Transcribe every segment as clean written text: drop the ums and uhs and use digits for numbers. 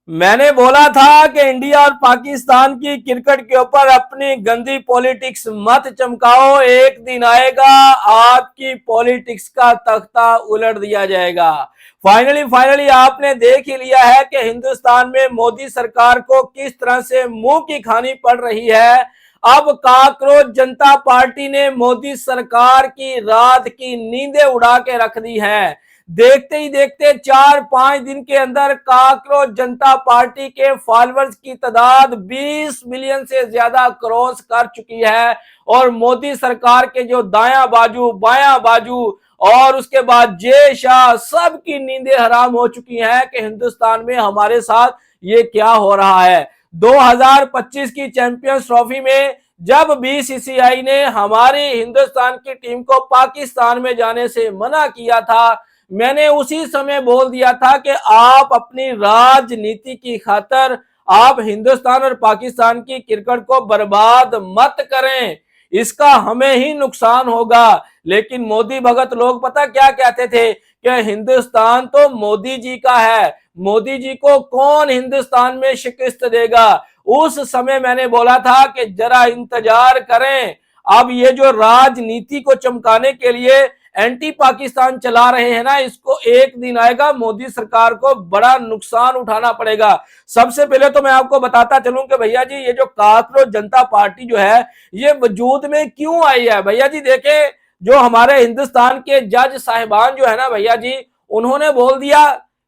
मैंने बोला था कि इंडिया और पाकिस्तान की क्रिकेट के ऊपर अपनी गंदी पॉलिटिक्स मत चमकाओ, एक दिन आएगा आपकी पॉलिटिक्स का तख्ता उलट दिया जाएगा। फाइनली आपने देख ही लिया है कि हिंदुस्तान में मोदी सरकार को किस तरह से मुंह की खानी पड़ रही है। अब काकरोच जनता पार्टी ने मोदी सरकार की रात की नींदें उड़ा के रख दी है। देखते ही देखते 4-5 दिन के अंदर काकरोच जनता पार्टी के फॉलोअर्स की तादाद 20 मिलियन से ज्यादा क्रॉस कर चुकी है और मोदी सरकार के जो दायां बाजू बायां बाजू और उसके बाद जय शाह सबकी नींदें हराम हो चुकी हैं कि हिंदुस्तान में हमारे साथ ये क्या हो रहा है। 2025 की चैंपियंस ट्रॉफी में जब बीसीसीआई ने हमारी हिंदुस्तान की टीम को पाकिस्तान में जाने से मना किया था, मैंने उसी समय बोल दिया था कि आप अपनी राजनीति की खातर आप हिंदुस्तान और पाकिस्तान की क्रिकेट को बर्बाद मत करें, इसका हमें ही नुकसान होगा। लेकिन मोदी भगत लोग पता क्या कहते थे कि हिंदुस्तान तो मोदी जी का है, मोदी जी को कौन हिंदुस्तान में शिकस्त देगा। उस समय मैंने बोला था कि जरा इंतजार करें, अब ये जो राजनीति को चमकाने के लिए एंटी पाकिस्तान चला रहे हैं ना, इसको एक दिन आएगा मोदी सरकार को बड़ा नुकसान उठाना पड़ेगा। सबसे पहले तो मैं आपको बताता चलूं कि भैया जी ये जो काकरोच जनता पार्टी जो है ये वजूद में क्यों आई है। भैया जी देखे, जो हमारे हिंदुस्तान के जज साहिबान जो है ना भैया जी, उन्होंने बोल दिया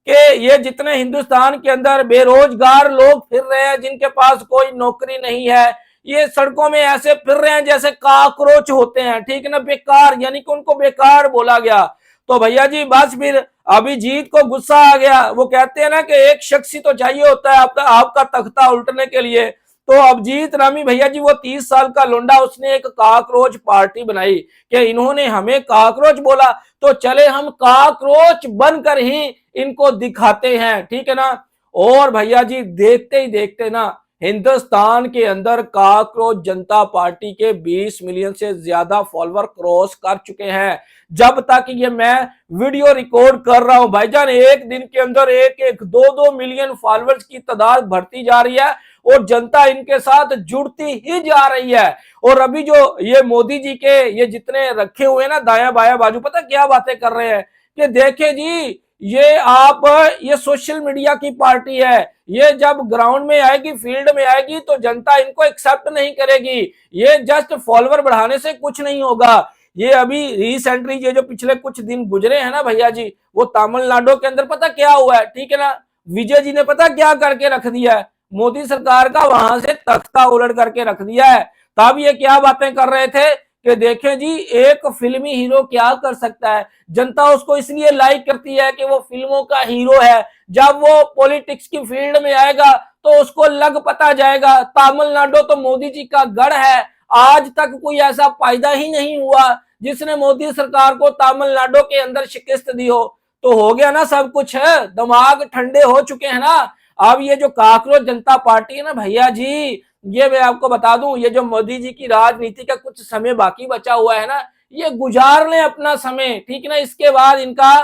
कि ये जितने हिंदुस्तान के अंदर बेरोजगार लोग फिर रहे हैं, जिनके पास कोई नौकरी नहीं है, ये सड़कों में ऐसे फिर रहे हैं जैसे काकरोच होते हैं, ठीक है ना, बेकार, यानी कि उनको बेकार बोला गया। तो भैया जी बस फिर अभिजीत को गुस्सा आ गया। वो कहते हैं ना कि एक शख्स ही तो चाहिए होता है आपका तख्ता उल्टने के लिए। तो अभिजीत रामी भैया जी वो 30 साल का लोंडा, उसने एक काकरोच पार्टी बनाई कि इन्होंने हमें काकरोच बोला तो चले हम काकरोच बनकर ही इनको दिखाते हैं, ठीक है ना। और भैया जी देखते ही देखते ना हिंदुस्तान के अंदर काकरोच जनता पार्टी के 20 मिलियन से ज्यादा फॉलोअर क्रॉस कर चुके हैं। जब तक ये मैं वीडियो रिकॉर्ड कर रहा हूं भाईजान, एक दिन के अंदर एक एक 2-2 मिलियन फॉलोअर्स की तादाद बढ़ती जा रही है और जनता इनके साथ जुड़ती ही जा रही है। और अभी जो ये मोदी जी के ये जितने रखे हुए ना दाया बाया बाजू, पता क्या बातें कर रहे हैं कि देखे जी ये सोशल मीडिया की पार्टी है, ये जब ग्राउंड में आएगी, फील्ड में आएगी तो जनता इनको एक्सेप्ट नहीं करेगी, ये जस्ट फॉलोअर बढ़ाने से कुछ नहीं होगा। ये अभी रिसेंटली ये जो पिछले कुछ दिन गुजरे हैं ना भैया जी, वो तमिलनाडु के अंदर पता क्या हुआ है, ठीक है ना, विजय जी ने पता क्या करके रख दिया है, मोदी सरकार का वहां से तख्ता उलट करके रख दिया है। तब ये क्या बातें कर रहे थे कि देखें जी एक फिल्मी हीरो क्या कर सकता है, जनता उसको इसलिए लाइक करती है कि वो फिल्मों का हीरो है, जब वो पॉलिटिक्स की फील्ड में आएगा तो उसको लग पता जाएगा तमिलनाडु तो मोदी जी का गढ़ है। आज तक कोई ऐसा फायदा ही नहीं हुआ जिसने मोदी सरकार को तमिलनाडु के अंदर शिकस्त दी हो। तो हो गया ना सब कुछ है, दिमाग ठंडे हो चुके हैं ना। अब ये जो काकरोच जनता पार्टी है ना भैया जी, ये मैं आपको बता दूं, ये जो मोदी जी की राजनीति का कुछ समय बाकी बचा हुआ है ना, ये गुजार लें अपना समय, ठीक है ना, इसके बाद इनका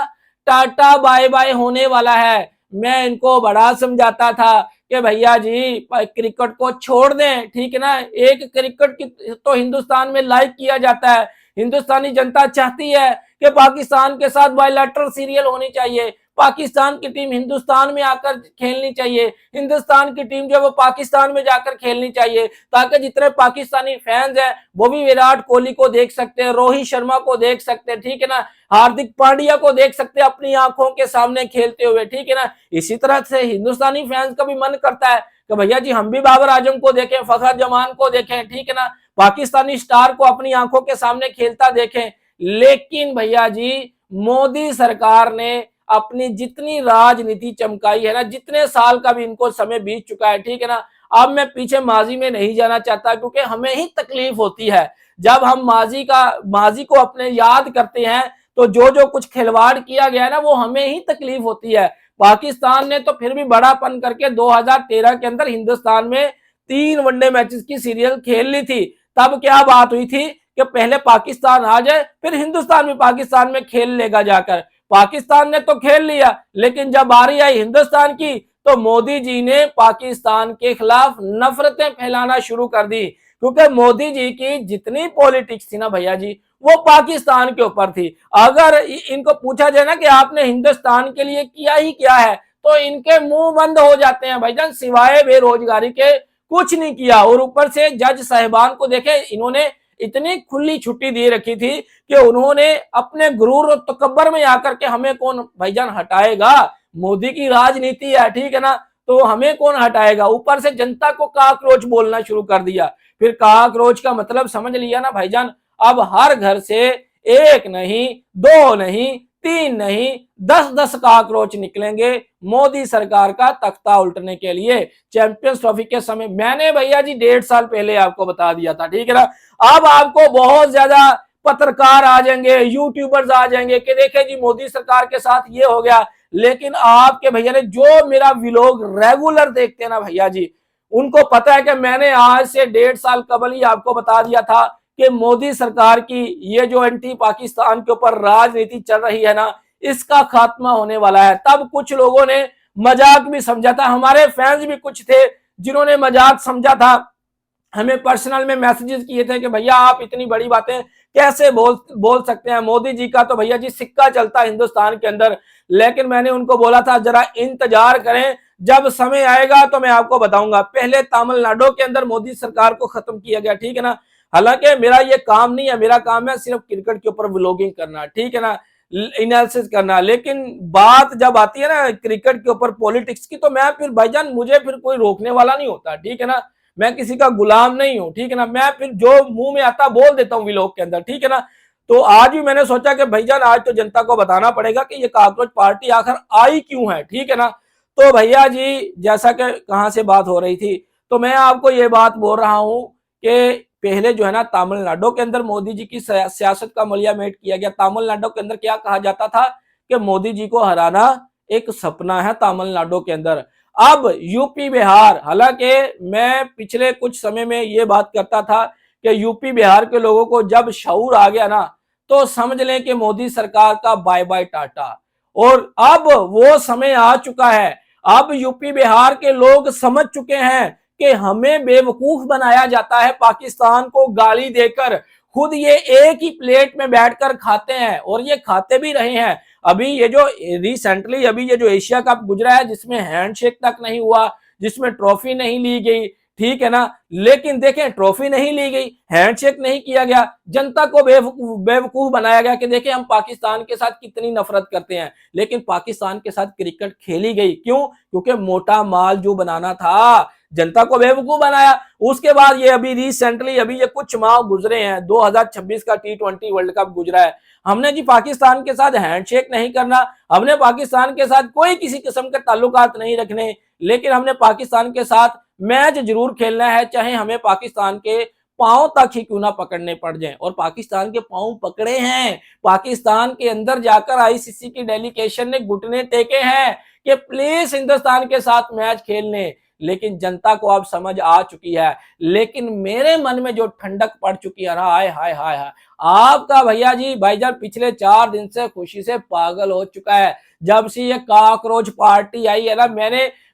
टाटा बाय बाय होने वाला है। मैं इनको बड़ा समझाता था कि भैया जी क्रिकेट को छोड़ दें, ठीक है ना, एक क्रिकेट की तो हिंदुस्तान में लाइक किया जाता है, हिंदुस्तानी जनता चाहती है कि पाकिस्तान के साथ बायलैटरल सीरियल होनी चाहिए, पाकिस्तान की टीम हिंदुस्तान में आकर खेलनी चाहिए, हिंदुस्तान की टीम जो वो पाकिस्तान में जाकर खेलनी चाहिए, ताकि जितने पाकिस्तानी फैंस हैं वो भी विराट कोहली को देख सकते हैं, रोहित शर्मा को देख सकते हैं, ठीक है ना, हार्दिक पांड्या को देख सकते हैं अपनी आंखों के सामने खेलते हुए, ठीक है ना। इसी तरह से हिंदुस्तानी फैंस का भी मन करता है कि भैया जी हम भी बाबर आजम को देखें, फखर जमान को देखें, ठीक है ना, पाकिस्तानी स्टार को अपनी आंखों के सामने खेलता देखें। लेकिन भैया जी मोदी सरकार ने अपनी जितनी राजनीति चमकाई है ना, जितने साल का भी इनको समय बीत चुका है, ठीक है ना, अब मैं पीछे माजी में नहीं जाना चाहता क्योंकि हमें ही तकलीफ होती है जब हम माजी को अपने याद करते हैं तो जो जो कुछ खिलवाड़ किया गया ना वो हमें ही तकलीफ होती है। पाकिस्तान ने तो फिर भी बड़ापन करके 2013 के अंदर हिंदुस्तान में 3 वनडे मैचेस की सीरीज खेल ली थी। तब क्या बात हुई थी कि पहले पाकिस्तान आ जाए फिर हिंदुस्तान भी पाकिस्तान में खेल लेगा जाकर। पाकिस्तान ने तो खेल लिया, लेकिन जब बारी आई हिंदुस्तान की तो मोदी जी ने पाकिस्तान के खिलाफ नफरतें फैलाना शुरू कर दी, क्योंकि मोदी जी की जितनी पॉलिटिक्स थी ना भैया जी, वो पाकिस्तान के ऊपर थी। अगर इनको पूछा जाए ना कि आपने हिंदुस्तान के लिए किया ही क्या है, तो इनके मुंह बंद हो जाते हैं भाईजान, सिवाय बेरोजगारी के कुछ नहीं किया। और ऊपर से जज साहिबान को देखे, इन्होंने इतनी खुली छुट्टी दे रखी थी कि उन्होंने अपने गुरूर और तकब्बर में आकर के हमें कौन भाईजान हटाएगा, मोदी की राजनीति है, ठीक है ना, तो हमें कौन हटाएगा। ऊपर से जनता को काकरोच बोलना शुरू कर दिया। फिर काकरोच का मतलब समझ लिया ना भाईजान, अब हर घर से एक नहीं, दो नहीं, तीन नहीं, 10-10 काकरोच निकलेंगे मोदी सरकार का तख्ता उल्टने के लिए। चैंपियंस ट्रॉफी के समय मैंने भैया जी 1.5 साल पहले आपको बता दिया था, ठीक है ना। अब आपको बहुत ज्यादा पत्रकार आ जाएंगे, यूट्यूबर्स आ जाएंगे कि देखे जी मोदी सरकार के साथ ये हो गया, लेकिन आपके भैया ने जो मेरा व्लॉग रेगुलर देखते हैं ना भैया जी, उनको पता है कि मैंने आज से 1.5 साल कबल ही आपको बता दिया था कि मोदी सरकार की ये जो एंटी पाकिस्तान के ऊपर राजनीति चल रही है ना, इसका खात्मा होने वाला है। तब कुछ लोगों ने मजाक भी समझा था, हमारे फैंस भी कुछ थे जिन्होंने मजाक समझा था, हमें पर्सनल में मैसेजेस किए थे कि भैया आप इतनी बड़ी बातें कैसे बोल सकते हैं, मोदी जी का तो भैया जी सिक्का चलता है हिंदुस्तान के अंदर। लेकिन मैंने उनको बोला था जरा इंतजार करें, जब समय आएगा तो मैं आपको बताऊंगा। पहले तमिलनाडु के अंदर मोदी सरकार को खत्म किया गया, ठीक है ना। हालांकि मेरा ये काम नहीं है, मेरा काम है सिर्फ क्रिकेट के ऊपर व्लॉगिंग करना, ठीक है ना, एनालिसिस करना। लेकिन बात जब आती है ना क्रिकेट के ऊपर पॉलिटिक्स की, तो मैं फिर भाईजान मुझे फिर कोई रोकने वाला नहीं होता, ठीक है ना। मैं किसी का गुलाम नहीं हूं, ठीक है ना। मैं फिर जो मुंह में आता बोल देता हूं व्लॉग के अंदर, ठीक है ना। तो आज भी मैंने सोचा कि भाईजान आज तो जनता को बताना पड़ेगा कि ये काकरोच पार्टी आखिर आई क्यों है, ठीक है ना। तो भैया जी जैसा कि कहां से बात हो रही थी, तो मैं आपको ये बात बोल रहा हूं कि पहले जो है ना तमिलनाडु के अंदर मोदी जी की सियासत का मलियामेट किया गया। तमिलनाडु के अंदर क्या कहा जाता था कि मोदी जी को हराना एक सपना है तमिलनाडु के अंदर। अब यूपी बिहार, हालांकि मैं पिछले कुछ समय में ये बात करता था कि यूपी बिहार के लोगों को जब शऊर आ गया ना, तो समझ लें कि मोदी सरकार का बाय बाय टाटा। और अब वो समय आ चुका है, अब यूपी बिहार के लोग समझ चुके हैं कि हमें बेवकूफ बनाया जाता है पाकिस्तान को गाली देकर। खुद ये एक ही प्लेट में बैठकर खाते हैं और ये खाते भी रहे हैं। अभी ये जो रिसेंटली अभी ये जो एशिया कप गुजरा है, जिसमें हैंडशेक तक नहीं हुआ, जिसमें ट्रॉफी नहीं ली गई, ठीक है ना। लेकिन देखें ट्रॉफी नहीं ली गई, हैंडशेक नहीं किया गया, जनता को बेवकूफ बनाया गया कि देखें हम पाकिस्तान के साथ कितनी नफरत करते हैं। लेकिन पाकिस्तान के साथ क्रिकेट खेली गई, क्यों? क्योंकि मोटा माल जो बनाना था, जनता को बेवकूफ बनाया। उसके बाद ये अभी रिसेंटली अभी ये कुछ माह गुजरे हैं, 2026 का T20 वर्ल्ड कप गुजरा है, हमने जी पाकिस्तान के साथ हैंडशेक नहीं करना, हमने पाकिस्तान के साथ कोई किसी किस्म के ताल्लुकात नहीं रखने, लेकिन हमने पाकिस्तान के साथ मैच जरूर खेलना है, चाहे हमें पाकिस्तान के पांव तक ही क्यों ना पकड़ने पड़ जाएं। और पाकिस्तान के पांव पकड़े हैं, पाकिस्तान के अंदर जाकर आईसीसी की डेलीगेशन ने घुटने टेके हैं कि प्लीज हिंदुस्तान के साथ मैच खेलने। लेकिन जनता को अब समझ आ चुकी है। लेकिन मेरे मन में जो ठंडक पड़ चुकी है ना, हाय हाय हाय हाय, आपका भैया जी भाईजान पिछले 4 दिन से खुशी से पागल हो चुका है। जब से ये काकरोच पार्टी आई है ना,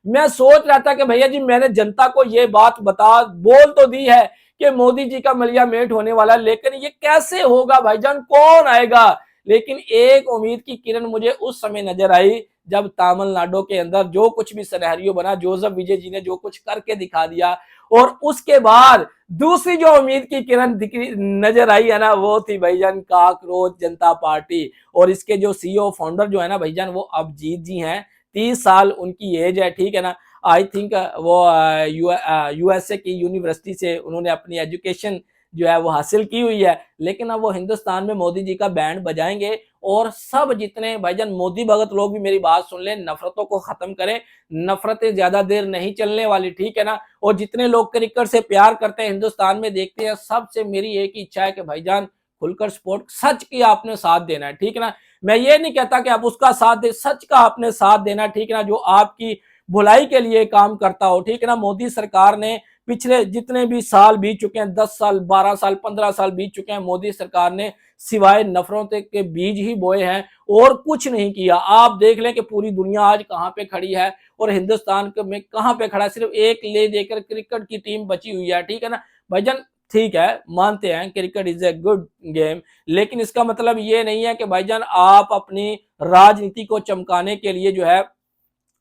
मैं सोच रहा था कि भैया जी मैंने जनता को ये बात बोल तो दी है कि मोदी जी का मलियामेट होने वाला, लेकिन ये कैसे होगा भाईजान, कौन आएगा। लेकिन एक उम्मीद की किरण मुझे उस समय नजर आई जब तमिलनाडु के अंदर जो कुछ भी सिनेरियो बना, जोसेफ विजय जी ने जो कुछ करके दिखा दिया। और उसके बाद दूसरी जो उम्मीद की किरण नजर आई है ना, वो थी भाईजान काकरोच जनता पार्टी। और इसके जो सीईओ फाउंडर जो है ना भाईजान, वो अभिजीत जी हैं, 30 साल उनकी एज है, ठीक है ना। आई थिंक वो यूएसए की यूनिवर्सिटी से उन्होंने अपनी एजुकेशन जो है वो हासिल की हुई है। लेकिन अब वो हिंदुस्तान में मोदी जी का बैंड बजाएंगे और सब जितने भाईजान मोदी भगत लोग भी मेरी बात सुन लें, नफरतों को खत्म करें, नफरतें ज्यादा देर नहीं चलने वाली, ठीक है ना। और जितने लोग क्रिकेट से प्यार करते हैं, हिंदुस्तान में देखते हैं, सबसे मेरी एक ही इच्छा है कि भाईजान खुलकर सपोर्ट, सच की आपने साथ देना है, ठीक है ना। मैं ये नहीं कहता कि आप उसका साथ दे, सच का आपने साथ देना, ठीक है ना, जो आपकी भलाई के लिए काम करता हो, ठीक है ना। मोदी सरकार ने पिछले जितने भी साल बीत चुके हैं, 10 साल 12 साल 15 साल बीत चुके हैं, मोदी सरकार ने सिवाय नफरतों के बीज ही बोए हैं और कुछ नहीं किया। आप देख लें कि पूरी दुनिया आज कहां पे खड़ी है और हिंदुस्तान में कहां पे खड़ा, सिर्फ एक ले देकर क्रिकेट की टीम बची हुई है, ठीक है ना भाईजान। ठीक है, मानते हैं cricket is a good game, लेकिन इसका मतलब ये नहीं है कि भाईजान आप अपनी राजनीति को चमकाने के लिए जो है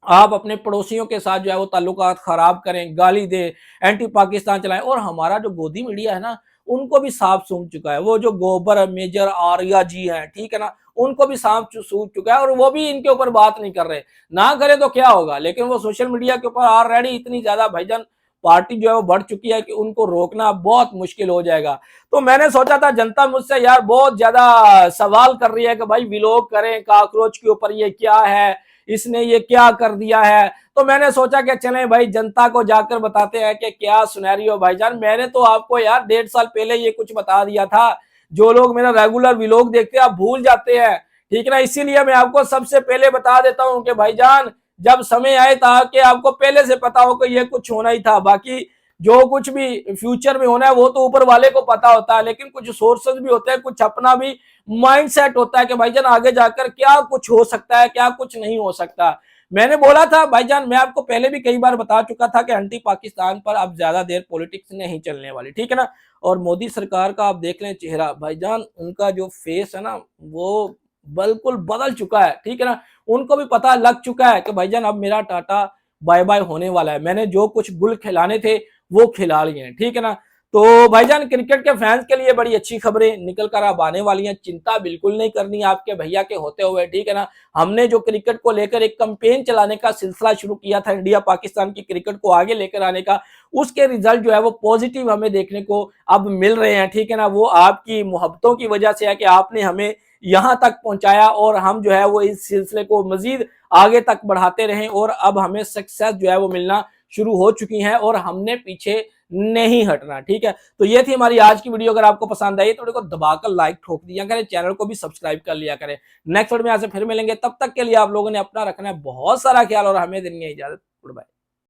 आप अपने पड़ोसियों के साथ जो है वो ताल्लुकात खराब करें, गाली दे, एंटी पाकिस्तान चलाएं। और हमारा जो गोदी मीडिया है ना, उनको भी साफ सूंघ चुका है। वो जो गोबर मेजर आर्या जी हैं, ठीक है ना, उनको भी साफ सूंघ चुका है और वो भी इनके ऊपर बात नहीं कर रहे। ना करे तो क्या होगा, लेकिन वो सोशल मीडिया के ऊपर ऑलरेडी इतनी ज्यादा भाईजान पार्टी जो है वो बढ़ चुकी है कि उनको रोकना बहुत मुश्किल हो जाएगा। तो मैंने सोचा था जनता मुझसे यार बहुत ज्यादा सवाल कर रही है कि भाई व्लॉग करें काकरोच के ऊपर, ये क्या है, इसने ये क्या कर दिया है। तो मैंने सोचा कि चलें भाई जनता को जाकर बताते हैं कि क्या सिनेरियो। भाईजान मैंने तो आपको यार 1.5 साल पहले ये कुछ बता दिया था। जो लोग मेरा रेगुलर व्लॉग देखते हैं आप भूल जाते हैं, ठीक है ना। इसीलिए मैं आपको सबसे पहले बता देता हूं कि भाईजान जब समय आए था कि आपको पहले से पता हो कि ये कुछ होना ही था। बाकी जो कुछ भी फ्यूचर में होना है वो तो ऊपर वाले को पता होता है, लेकिन कुछ सोर्सेज भी होते हैं, कुछ अपना भी माइंडसेट होता है कि भाईजान आगे जाकर क्या कुछ हो सकता है, क्या कुछ नहीं हो सकता। मैंने बोला था भाईजान, मैं आपको पहले भी कई बार बता चुका था कि एंटी पाकिस्तान पर अब ज्यादा देर पॉलिटिक्स नहीं चलने वाली, ठीक है ना। और मोदी सरकार का आप देख लें चेहरा भाईजान, उनका जो फेस है ना वो बिल्कुल बदल चुका है, ठीक है ना। उनको भी पता लग चुका है कि भाईजान अब मेरा टाटा बाय बाय होने वाला है, मैंने जो कुछ गुल खिलाने थे वो खिला लिए हैं, ठीक है ना। तो भाईजान क्रिकेट के फैंस के लिए बड़ी अच्छी खबरें निकल कर अब आने वाली हैं, चिंता बिल्कुल नहीं करनी आपके भैया के होते हुए, ठीक है ना। हमने जो क्रिकेट को लेकर एक कैंपेन चलाने का सिलसिला शुरू किया था, इंडिया पाकिस्तान की क्रिकेट को आगे लेकर आने का, उसके रिजल्ट जो है वो पॉजिटिव हमें देखने को अब मिल रहे हैं, ठीक है ना। वो आपकी मोहब्बतों की वजह से है कि आपने हमें यहां तक पहुंचाया और हम जो है वो इस सिलसिले को मजीद आगे तक बढ़ाते रहें और अब हमें सक्सेस जो है वो मिलना शुरू हो चुकी है और हमने पीछे नहीं हटना, ठीक है। तो ये थी हमारी आज की वीडियो। अगर आपको पसंद आई तो को दबाकर लाइक ठोक दिया करें, चैनल को भी सब्सक्राइब कर लिया करें। नेक्स्ट वीडियो में यहाँ से फिर मिलेंगे, तब तक के लिए आप लोगों ने अपना रखना है बहुत सारा ख्याल और हमें देनी है इजाजत। Good bye.